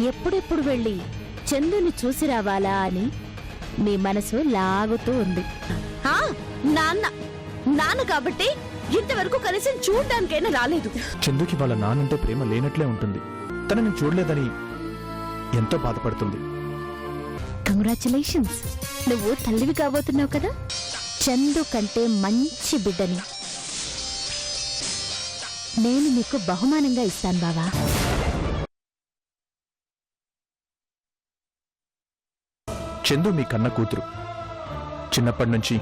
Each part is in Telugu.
ఎప్పుడెప్పుడు వెళ్ళి చందుని చూసి రావాలా అని మీ మనసు లాగుతూ ఉంది. నాన్న కాబట్టి ఇంతవరకు కనీసం చూడ్డానికైనా రాలేదు. చందుకి వాళ్ళ నాన్నంటే ప్రేమ లేనట్లే ఉంటుంది. తనని చూడలేదని ఎంతో బాధపడుతుంది. కంగ్రాచులేషన్స్, నువ్వు తల్లివి కాబోతున్నావు కదా. చందు కంటే మంచి బిడ్డని నేను నీకు బహుమానంగా ఇస్తాను బావా. చందు మీ కన్న కూతురు. చిన్నప్పటి నుంచి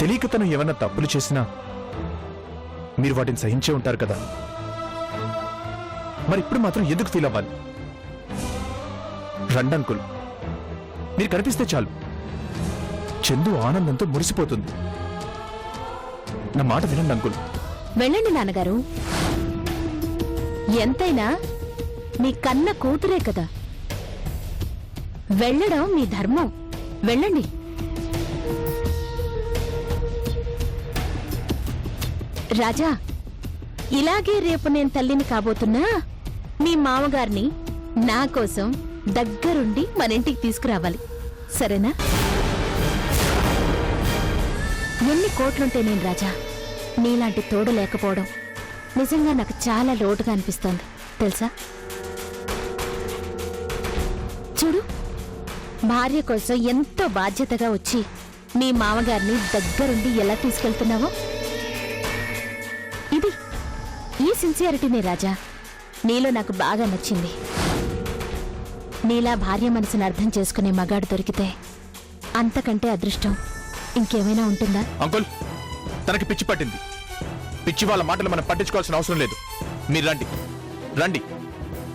తెలియక తను ఏమన్నా తప్పులు చేసినా మీరు వాటిని సహించే ఉంటారు కదా. మరి ఇప్పుడు మాత్రం ఎందుకు ఫీల్ అవ్వాలి? రండి అంకుల్, మీరు కనిపిస్తే చాలు చందు ఆనందంతో మురిసిపోతుంది. నా మాట వినండి అంకుల్. వెళ్ళండి నాన్నగారు, ఎంతైనా మీ కన్న కూతురే కదా. వెళ్ళడం మీ ధర్మం. వెళ్ళండి. రాజా, ఇలాగే రేపు నేను తల్లిని కాబోతున్నా మీ మామగారిని నా కోసం దగ్గరుండి మన ఇంటికి తీసుకురావాలి, సరేనా? ఎన్ని కోట్లుంటే నేను రాజా, నీలాంటి తోడు లేకపోవడం నిజంగా నాకు చాలా లోటుగా అనిపిస్తోంది తెలుసా. చూడు, భార్య కోసం ఎంతో బాధ్యతగా వచ్చి మీ మామగారిని దగ్గరుండి ఎలా తీసుకెళ్తున్నావో. ఈ సిన్సియారిటీనే రాజా నీలో నాకు బాగా నచ్చింది. నీలా భార్య మనసును అర్థం చేసుకునే మగాడు దొరికితే అంతకంటే అదృష్టం ఇంకేమైనా ఉంటుందా? అంకుల్, తనకి పిచ్చి పట్టింది. పిచ్చి వాళ్ళ మాటలు మనం పట్టించుకోవాల్సిన అవసరం లేదు. మీరు రండి రండి.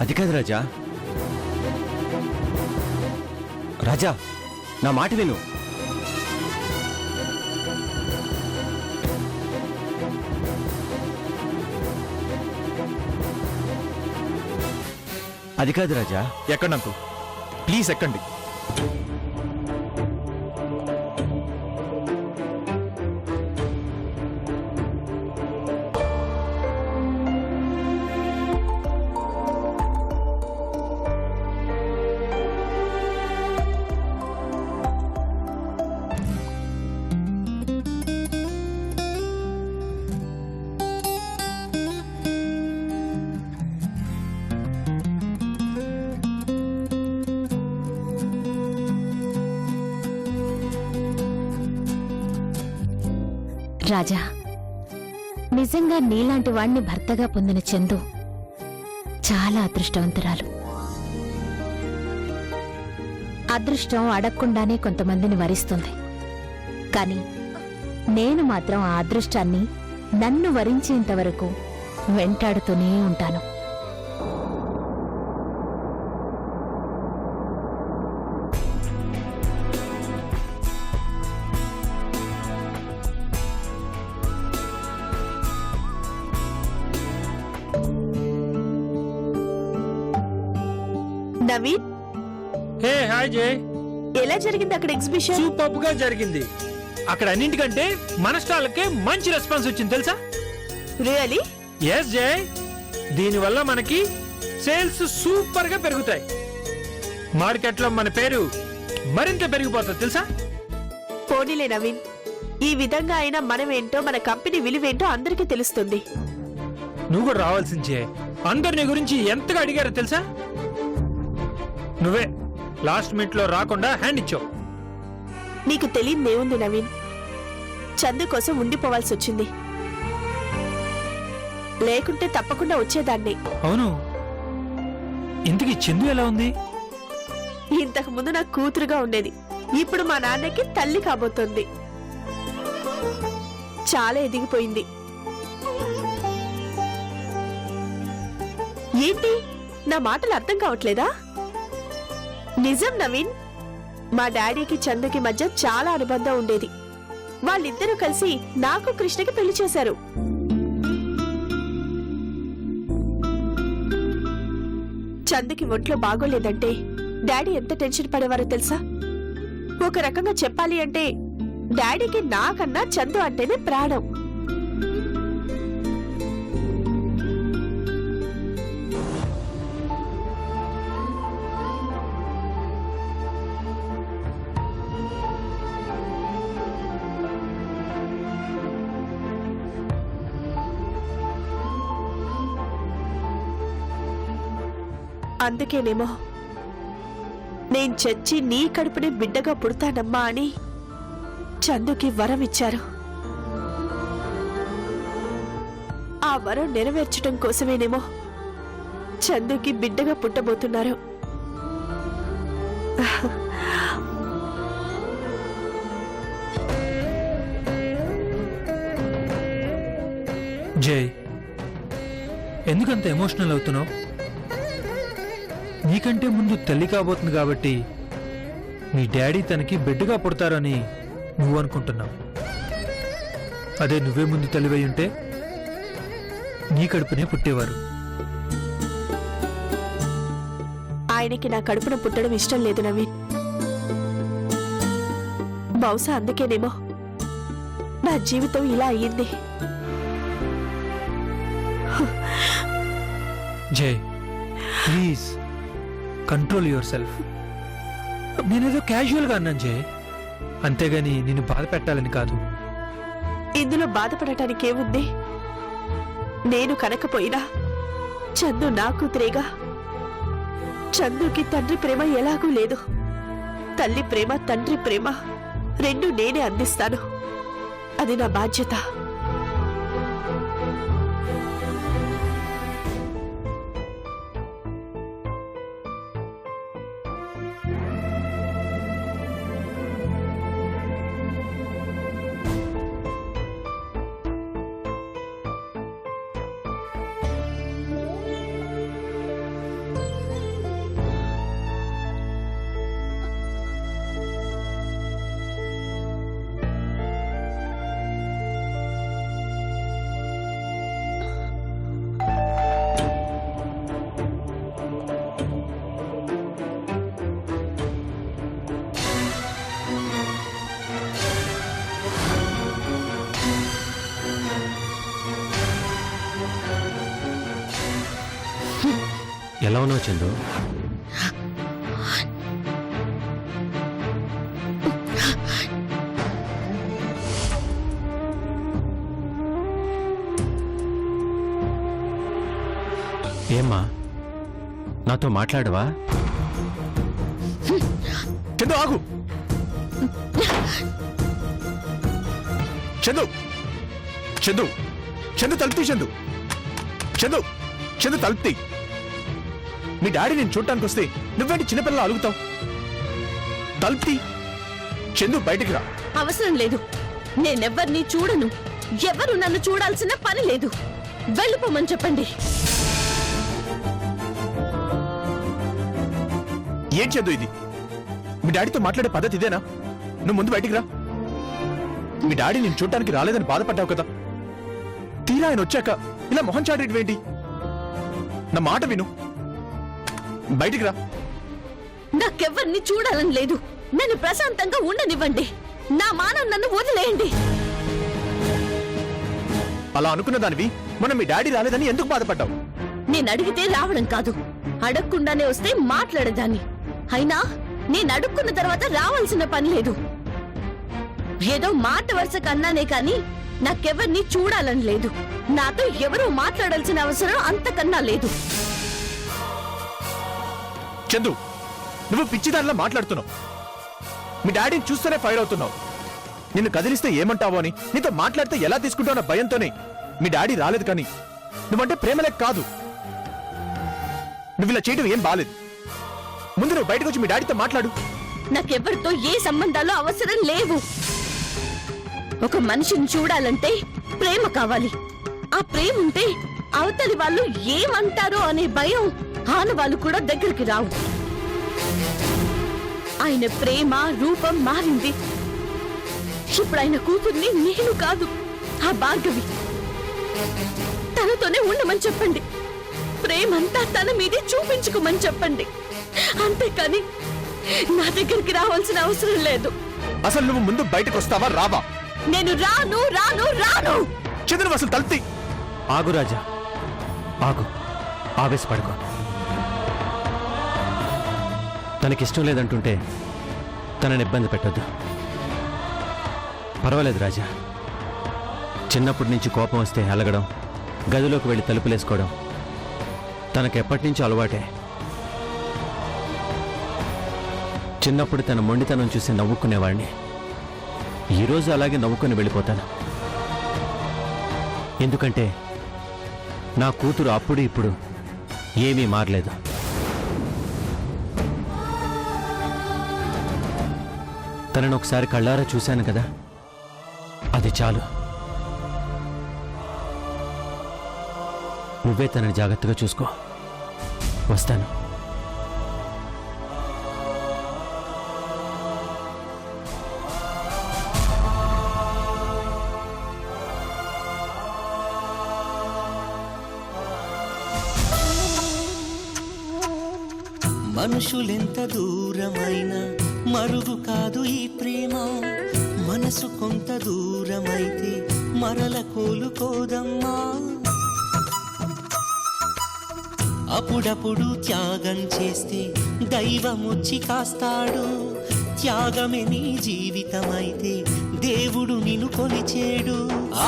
అది కాదు రాజా. రాజా, నా మాట విను. అది కాదు రాజా. ఎక్కండి అంకుల్, ప్లీజ్ ఎక్కండి. రాజా, నిజంగా నీలాంటి వాణ్ణి భర్తగా పొందిన చందు చాలా అదృష్టవంతురాలు. అదృష్టం అడగకుండానే కొంతమందిని వరిస్తుంది, కానీ నేను మాత్రం ఆ అదృష్టాన్ని నన్ను వరించేంతవరకు వెంటాడుతూనే ఉంటాను. నవీన్, హే హాయ్ జయ్. ఎలా జరిగింది అక్కడ ఎగ్జిబిషన్? సూపర్ గా జరిగింది. అక్కడ అన్నింటికంటే మన స్టాల్కే మంచి రెస్పాన్స్ వచ్చింది తెలుసా. రియలీ? ఎస్ జయ్, దీనివల్ల మనకి సేల్స్ సూపర్ గా పెరుగుతాయి. మార్కెట్ లో మన పేరు మరింత పెరిగిపోతుంది తెలుసా. పోనీలే నవీన్, ఈ విధంగా అయినా మనమేంటో మన కంపెనీ విలువేంటో అందరికీ తెలుస్తుంది. నువ్వు కూడా రావాల్సింది జయ్. అందరు నీ గురించి ఎంతగా అడిగారో తెలుసా. నువ్వే లాస్ట్ మినిట్ లో రాకుండా హ్యాండ్ ఇచ్చావు. నీకు తెలియదేముంది నవీన్, చందు కోసం ఉండిపోవాల్సి వచ్చింది. లేకుంటే తప్పకుండా వచ్చేదాన్ని. అవును, ఇంతకీ చందు ఎలా ఉంది? ఇంతకు ముందు నాకు కూతురుగా ఉండేది, ఇప్పుడు మా నాన్నకి తల్లి కాబోతోంది. చాలా ఎదిగిపోయింది. ఏంటి నా మాటలు అర్థం కావట్లేదా? నిజం నవీన్, మా డాడీకి చందుకి మధ్య చాలా అనుబంధం ఉండేది. వాళ్ళిద్దరూ కలిసి నాకు కృష్ణకి పెళ్లి చేశారు. చందుకి ఒంట్లో బాగోలేదంటే డాడీ ఎంత టెన్షన్ పడేవారో తెలుసా. ఒక రకంగా చెప్పాలి అంటే డాడీకి నాకన్నా చందు అంటేనే ప్రాణం. అందుకేనేమో నేను చచ్చి నీ కడుపునే బిడ్డగా పుడతానమ్మా అని చందుకి వరం ఇచ్చారు. ఆ వరం నెరవేర్చడం కోసమేనేమో చందుకి బిడ్డగా పుట్టబోతున్నారు. జై, ఎందుకంత ఎమోషనల్ అవుతున్నావు? నీకంటే ముందు తల్లి కాబోతుంది కాబట్టి మీ డాడీ తనకి బిడ్డగా పుడతారని నువ్వు అనుకుంటున్నావు. అదే నువ్వే ముందు తల్లివై ఉంటే నీ కడుపునే పుట్టేవారు. ఆయనకి నా కడుపున పుట్టడం ఇష్టం లేదు నవీన్. బహుశా అందుకేనేమో నా జీవితం ఇలా అయ్యింది. జై, ప్లీజ్ కంట్రోల్ యువర్ సెల్ఫ్. నేనేదో క్యాజువల్గా అన్నాను జై, అంతేగాని నిన్ను బాధ పెట్టాలని కాదు. ఇందులో బాధపడటానికి ఏముంది? నేను కనకపోయినా చందు నా కూతురేగా. చందుకి తండ్రి ప్రేమ ఎలాగూ లేదు. తల్లి ప్రేమ, తండ్రి ప్రేమ రెండు నేనే అందిస్తాను. అది నా బాధ్యత. ఎలా ఉన్నావు చందు? ఏమ్మా, నాతో మాట్లాడవా? చందు ఆగు. చందు చందు చందు తలుపుతీ. చందు చందు చందు తలుపుతీ. మీ డాడీ నేను చూడటానికి వస్తే నువ్వేంటి చిన్నపిల్లలు అలుగుతావు? తలుపుతీ. చందు బయటికి రా. అవసరం లేదు. నేనెవ్వరిని చూడను. ఎవరు నన్ను చూడాల్సిన పని లేదు. వెళ్ళిపోమని చెప్పండి. ఏం చందు ఇది? మీ డాడీతో మాట్లాడే పద్ధతి ఇదేనా? నువ్వు ముందు బయటికి రా. మీ డాడీ నేను చూడటానికి రాలేదని బాధపడ్డావు కదా, తీరా ఆయన వచ్చాక ఇలా మొహం చాటేటివేంటి? నా మాట విను, బయటికి రా. నాకెవ్వరిని చూడాలని లేదు. నన్ను ప్రశాంతంగా ఉండనివ్వండి. నా మానం నన్ను వదిలేయండి. అలా అనుకున్న దానివి మనం మీ డాడీ రాలేదని ఎందుకు బాధపడ్డావు? నేను అడిగితే రావడం కాదు, అడగకుండానే వస్తే మాట్లాడేదాన్ని. అయినా నేను అడుక్కున్న తర్వాత రావాల్సిన పని లేదు. ఏదో మాట వరుస కన్నానే కాని నాకెవరిని చూడాలని లేదు. నాతో ఎవరూ మాట్లాడాల్సిన అవసరం అంతకన్నా లేదు. చందు, నువ్వు పిచ్చిదానిలా మాట్లాడుతున్నావు. మీ డాడీని చూస్తేనే ఫైర్ అవుతున్నావు. నిన్ను కదిలిస్తే ఏమంటావో అని, నీతో మాట్లాడితే ఎలా తీసుకుంటావు అన్న భయంతోనే మీ డాడీ రాలేదు. కానీ నువ్వంటే ప్రేమలేక కాదు. నువ్వు ఇలా చేయడం ఏం బాలేదు. ముందు నువ్వు బయటకు వచ్చి మీ డాడీతో మాట్లాడు. నాకెవరితో ఏ సంబంధాలు అవసరం లేవు. ఒక మనిషిని చూడాలంటే ప్రేమ కావాలి. ఆ ప్రేమ ఉంటే అవతలి వాళ్ళు ఏమంటారో అనే భయం ఆనవాళ్ళు కూడా దగ్గరికి రావు. ఆయన ప్రేమ రూపం మారింది. ఇప్పుడు ఆయన కూతుర్ని నేను కాదు, ఆ భార్గవి. తనతోనే ఉండమని చెప్పండి. ప్రేమంతా తన మీదే చూపించుకోమని చెప్పండి. అంతేకాని నా దగ్గరికి రావాల్సిన అవసరం లేదు. అసలు నువ్వు ముందు బయటకు వస్తావా రావా? నేను రాను రాను రాను. చంద్రు అసలు తలుపుతీ. ఆగు రాజా, ఆగు. ఆవేశపడుకో. తనకిష్టం లేదంటుంటే తనని ఇబ్బంది పెట్టొద్దు. పర్వాలేదు రాజా. చిన్నప్పటి నుంచి కోపం వస్తే అలగడం, గదిలోకి వెళ్ళి తలుపులేసుకోవడం తనకెప్పటి నుంచి అలవాటే. చిన్నప్పుడు తన మొండితనం చూసి నవ్వుకునేవాడిని. ఈరోజు అలాగే నవ్వుకొని వెళ్ళిపోతాను. ఎందుకంటే నా కూతురు అప్పుడు ఇప్పుడు ఏమీ మారలేదు. తనను ఒకసారి కళ్ళారా చూశాను కదా, అది చాలు. నువ్వే తనని జాగ్రత్తగా చూసుకో. వస్తాను. మనుషులెంత దూరమైనా మరుగు కాదు ఈ ప్రేమ. మనసు కొంత దూరమైతే మరల కోలుకోదమ్మా. అప్పుడప్పుడు త్యాగం చేస్తే దైవమొచ్చి కాస్తాడు. త్యాగమే నీ జీవితమైతే దేవుడు నిన్ను కొలిచేడు.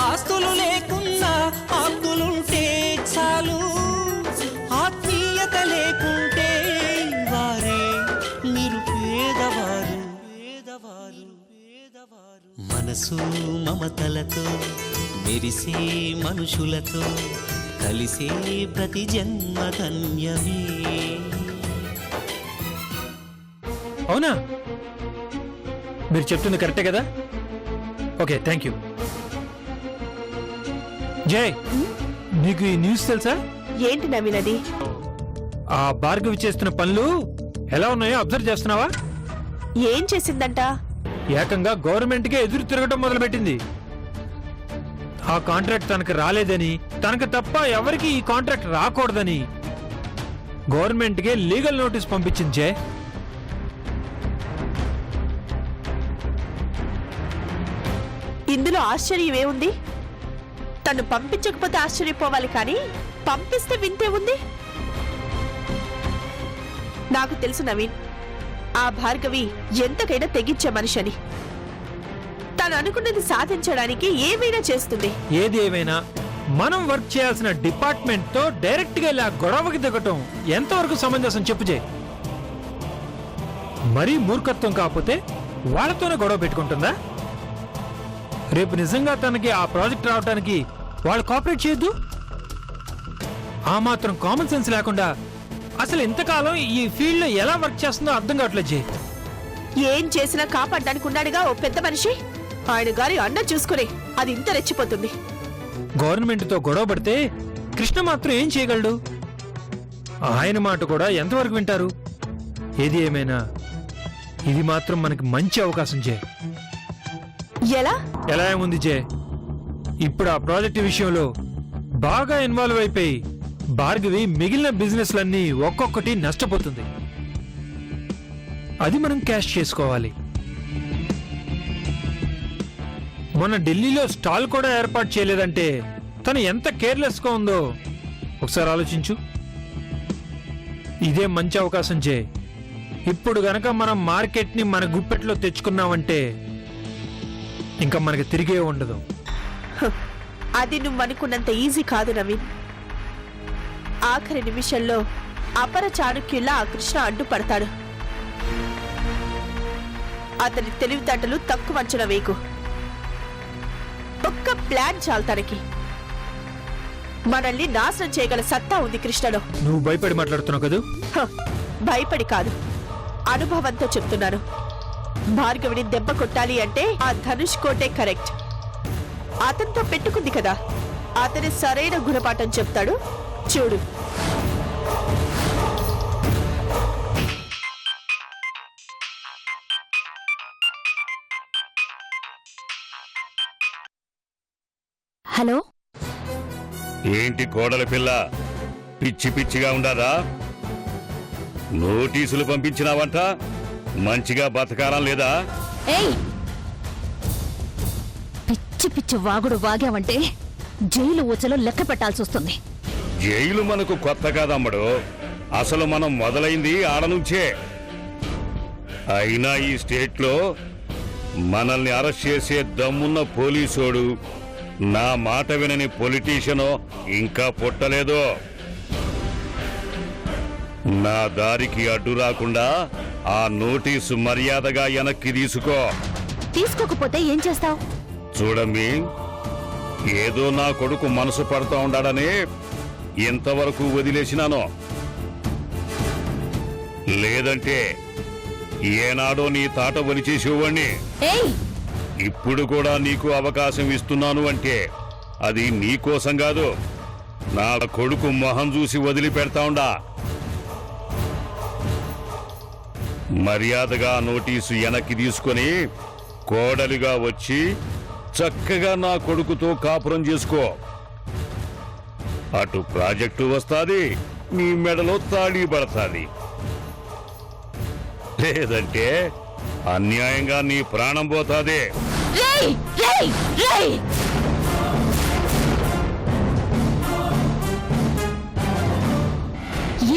ఆస్తులు లేకున్నా ఆస్తులుంటే చాలు, ఆత్మీయత లేకుంటే వారే నిరుపేదవారు. మనసు మమతలతో మెరిసే మనుషులతో కలిసే ప్రతి జన్మ ధన్యమే. అవునా? మీరు చెప్తుంది కరెక్టే కదా? Okay, thank you. జై, నీకు ఈ న్యూస్ తెలుసా? ఏంటి నవీన్ అది? ఆ భార్గవి చేస్తున్న పనులు ఎలా ఉన్నాయో అబ్జర్వ్ చేస్తున్నావా? ఏం చేసిందంట? ఏకంగా గవర్నమెంట్కే ఎదురు తిరగటం మొదలుపెట్టింది. ఆ కాంట్రాక్ట్ తనకు రాలేదని, తనకు తప్ప ఎవరికి ఈ కాంట్రాక్ట్ రాకూడదని గవర్నమెంట్కే లీగల్ నోటీస్ పంపించింది. జే, ఇందులో ఆశ్చర్యం ఏముంది? తను పంపించకపోతే ఆశ్చర్యపోవాలి, కానీ పంపిస్తే వింతే ఉంది. నాకు తెలుసు నవీన్, ఆ భార్గవి ఎంతకైనా తెగించే మనిషి అని. తను అనుకున్నది సాధించడానికి ఏమైనా చేస్తుంది. ఏది ఏమైనా మనం వర్క్ చేయాల్సిన డిపార్ట్మెంట్ తో డైరెక్ట్ గా ఇలా గొడవకి దిగటం ఎంతవరకు సమంజసం చెప్పు జే? మరీ మూర్ఖత్వం కాకపోతే వాళ్ళతోనే గొడవ పెట్టుకుంటుందా? రేపు నిజంగా తనకి ఆ ప్రాజెక్ట్ రావడానికి వాళ్ళు కోఆపరేట్ చేయొద్దు? ఆ మాత్రం కామన్ సెన్స్ లేకుండా అసలు ఇంతకాలం ఈ ఫీల్డ్ లో ఎలా వర్క్ చేస్తుందో అర్థం కావట్లేదు జే. ఏం చేసినా కాపాడడానికి ఉన్నాడుగా ఓ పెద్ద మనిషి. ఆయన గారి అన్న చూసుకుని అది ఇంత రెచ్చిపోతుంది. గవర్నమెంట్ తో గొడవ పడితే కృష్ణ మాత్రం ఏం చేయగలడు? ఆయన మాట కూడా ఎంతవరకు వింటారు? ఏది ఏమైనా ఇది మాత్రం మనకి మంచి అవకాశం జే. ఎలా ఏముంది జే, ఇప్పుడు ఆ ప్రాజెక్ట్ విషయంలో బాగా ఇన్వాల్వ్ అయిపోయి భార్గవి మిగిలిన బిజినెస్లన్నీ ఒక్కొక్కటి నష్టపోతుంది. అది మనం క్యాష్ చేసుకోవాలి. మొన్న ఢిల్లీలో స్టాల్ కూడా ఏర్పాటు చేయలేదంటే తను ఎంత కేర్లెస్ గా ఉందో ఒకసారి ఆలోచించు. ఇదే మంచి అవకాశం చే. ఇప్పుడు గనక మనం మార్కెట్ ని మన గుప్పెట్లో తెచ్చుకున్నామంటే ఇంకా మనకి తిరిగే ఉండదు. అది నువ్వు అనుకున్నంత ఈజీ కాదు నవీన్. ఆఖరి నిమిషంలో అపర చాణుక్యుల్లా ఆ కృష్ణ అడ్డుపడతాడు. అతని తెలివితేటలు తక్కువ అంచనా వేయకు. ఒక్క ప్లాన్ చాలు తనకి. మనల్ని నాశనం చేయగల సత్తా ఉంది కృష్ణలో. నువ్వు భయపడి మాట్లాడుతున్నావు కదా? భయపడి కాదు, అనుభవంతో చెప్తున్నాను. భార్గవిని దెబ్బ కొట్టాలి అంటే ఆ ధనుష్ కోటే కరెక్ట్. అతనితో పెట్టుకుంది కదా, అతని సరైన గుణపాఠం చెప్తాడు చూడు. హలో, ఏంటి కోడల పిల్ల, పిచ్చి పిచ్చిగా ఉండాదా? నోటీసులు పంపించినావంట, మంచిగా బతకాలం లేదా? ఏయ్, పిచ్చి పిచ్చి వాగుడు వాగావంటే జైలు ఊచలో లెక్క పెట్టాల్సి వస్తుంది. జైలు మనకు కొత్త కాదమ్మడు, అసలు మనం మొదలైంది ఆడ నుంచే. అయినా ఈ స్టేట్లో మనల్ని అరెస్ట్ చేసే దమ్మున్న పోలీసోడు, నా మాట వినని పొలిటీషియనో ఇంకా పుట్టలేదు. నా దారికి అడ్డు రాకుండా ఆ నోటీసు మర్యాదగా వెనక్కి తీసుకో. తీసుకోకపోతే ఏం చేస్తావు? చూడమ్మి, ఏదో నా కొడుకు మనసు పడుతూ ఉండాడని ఇంతవరకు వదిలేసినాను. లేదంటే ఏనాడో నీ తాట వలిచేసేవాణ్ణి. ఏయ్, ఇప్పుడు కూడా నీకు అవకాశం ఇస్తున్నాను అంటే అది నీకోసం కాదు, నా కొడుకు మొహం చూసి వదిలిపెడతా ఉండా. మర్యాదగా నోటీసు వెనక్కి తీసుకొని కోడలిగా వచ్చి చక్కగా నా కొడుకుతో కాపురం చేసుకో. అటు ప్రాజెక్టు వస్తాది, నీ మెడలో తాళి పడతాది. లేదంటే అన్యాయంగా నీ ప్రాణం పోతాది. రేయ్, రేయ్, రేయ్!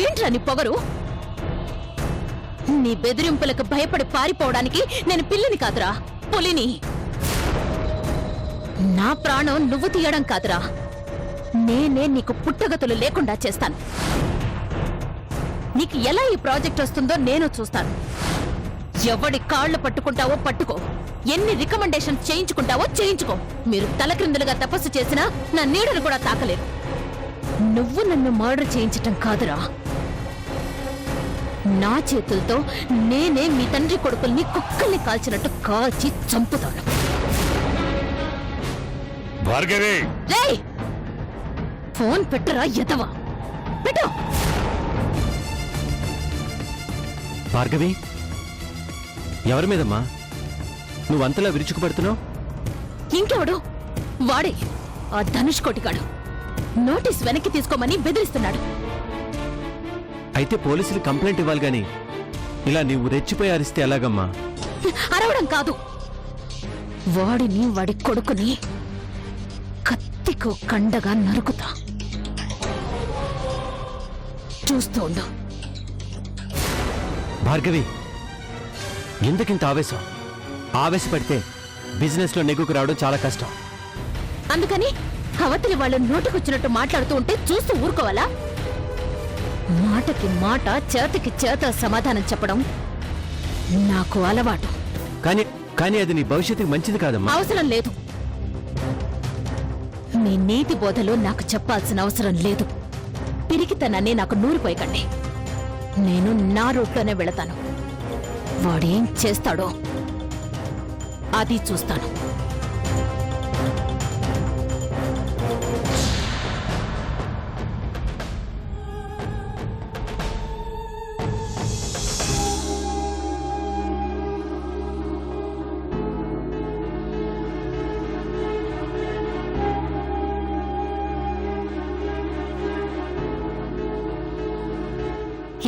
ఏంట్రా నీ పొగరు? నీ బెదిరింపులకు భయపడి పారిపోవడానికి నేను పిల్లిని కాదురా, పులిని. నా ప్రాణం నువ్వు తీయడం కాదురా, నేనే నీకు పుట్టగతులు లేకుండా చేస్తాను. నీకు ఎలా ఈ ప్రాజెక్ట్ వస్తుందో నేను చూస్తాను. ఎవడి కాళ్ళు పట్టుకుంటావో పట్టుకో, ఎన్ని రికమెండేషన్ చేయించుకుంటావో చేయించుకో. మీరు తలక్రిందులుగా తపస్సు చేసినా నా నీడను కూడా తాకలేరు. నువ్వు నన్ను మర్డర్ చేయించటం కాదురా, నా చేతులతో నేనే మీ తండ్రి కొడుకుల్ని కుక్కల్ని కాల్చినట్టు కాల్చి చంపుతాను. భార్గవి, రేయ్, ఫోన్ పెట్టురా ఎదవా, పెట్టు. భార్గవి, ఎవరి మీదమ్మా నువ్వంతలా విరుచుకుపడుతున్నావు? ఇంకెవడు? వాడే, ఆ ధనుష్ కోటిగాడు. నోటీస్ వెనక్కి తీసుకోమని బెదిరిస్తున్నాడు. అయితే పోలీసులు కంప్లైంట్ ఇవ్వాలి గాని ఇలా నీవు రెచ్చిపోయి అరిస్తే ఎలాగమ్మా? అరవడం కాదు, వాడిని వాడి కొడుకుని కత్తికు కండగా నరుకుతా. చూస్తూ ఉండు. భార్గవి, ఎందుకింత ఆవేశం? ఆవేశపడితే బిజినెస్ లో నెగ్గుకు రావడం చాలా కష్టం. అందుకని అవతలి వాళ్ళు నోటికొచ్చినట్టు మాట్లాడుతూ ఉంటే చూస్తూ ఊరుకోవాలా? మాటకి మాట, చేతకి చేత సమాధానం చెప్పడం నాకు అలవాటు. కానీ అది నీ భవిష్యత్తుకి మంచిది కాదమ్మా. అవసరం లేదు. మీ నీతి బోధలు నాకు చెప్పాల్సిన అవసరం లేదు. పిరికితనాన్ని నాకు నూరిపోయకండి. నేను నా రూట్లోనే వెళతాను. వాడేం చేస్తాడో అది చూస్తాను.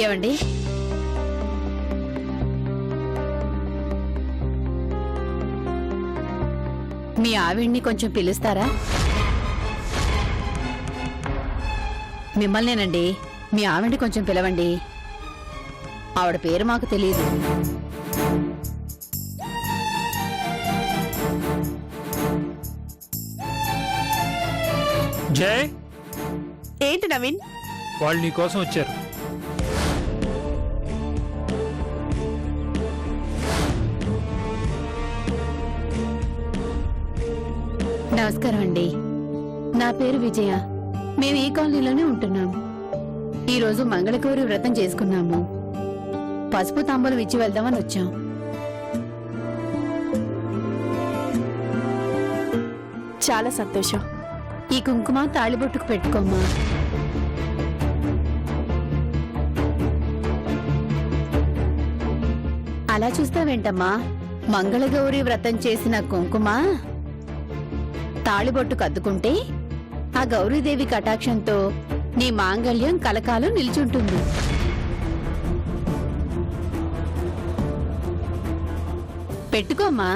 ఏమండి, మీ ఆవిడ్ని కొంచెం పిలుస్తారా? మిమ్మల్నేనండి. మీ ఆవిడ్ని కొంచెం పిలవండి. ఆవిడ పేరు మాకు తెలియదు. జయ్, ఏంటి నవీన్? వాళ్ళు నీ కోసం వచ్చారు. నమస్కారం అండి. నా పేరు విజయ. మేము ఈ కాలనీలోనే ఉంటున్నాం. ఈరోజు మంగళగౌరి వ్రతం చేసుకున్నాము. పసుపు తాంబూలం ఇచ్చి వెళ్దామని వచ్చాం. చాలా సంతోషం. ఈ కుంకుమ తాళిబొట్టుకు పెట్టుకోమ్మా. అలా చూస్తావేంటమ్మా? మంగళగౌరి వ్రతం చేసిన కుంకుమ తాళిబొట్టుకు అద్దుకుంటే ఆ గౌరీదేవి కటాక్షంతో నీ మాంగళ్యం కలకాలం నిలిచుంటుంది. పెట్టుకోమ్మా.